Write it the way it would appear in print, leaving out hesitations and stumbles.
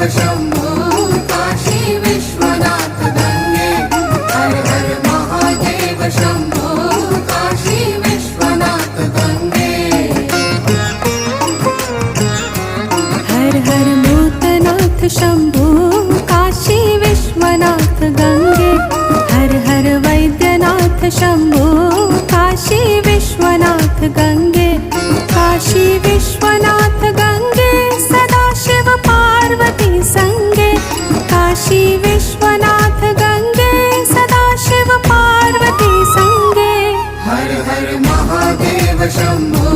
शंभो काशी विश्वनाथ गंगे हर हर महादेव शंभो काशी विश्वनाथ गंगे हर हर भूतनाथ शंभो काशी विश्वनाथ गंगे हर हर वैद्यनाथ शंभो काशी विश्वनाथ गंगे काशी विश्वनाथ गंगे सदाशिव पार्वती संगे काशी विश्वनाथ गंगे सदाशिव पार्वती संगे हर हर महादेव शंभो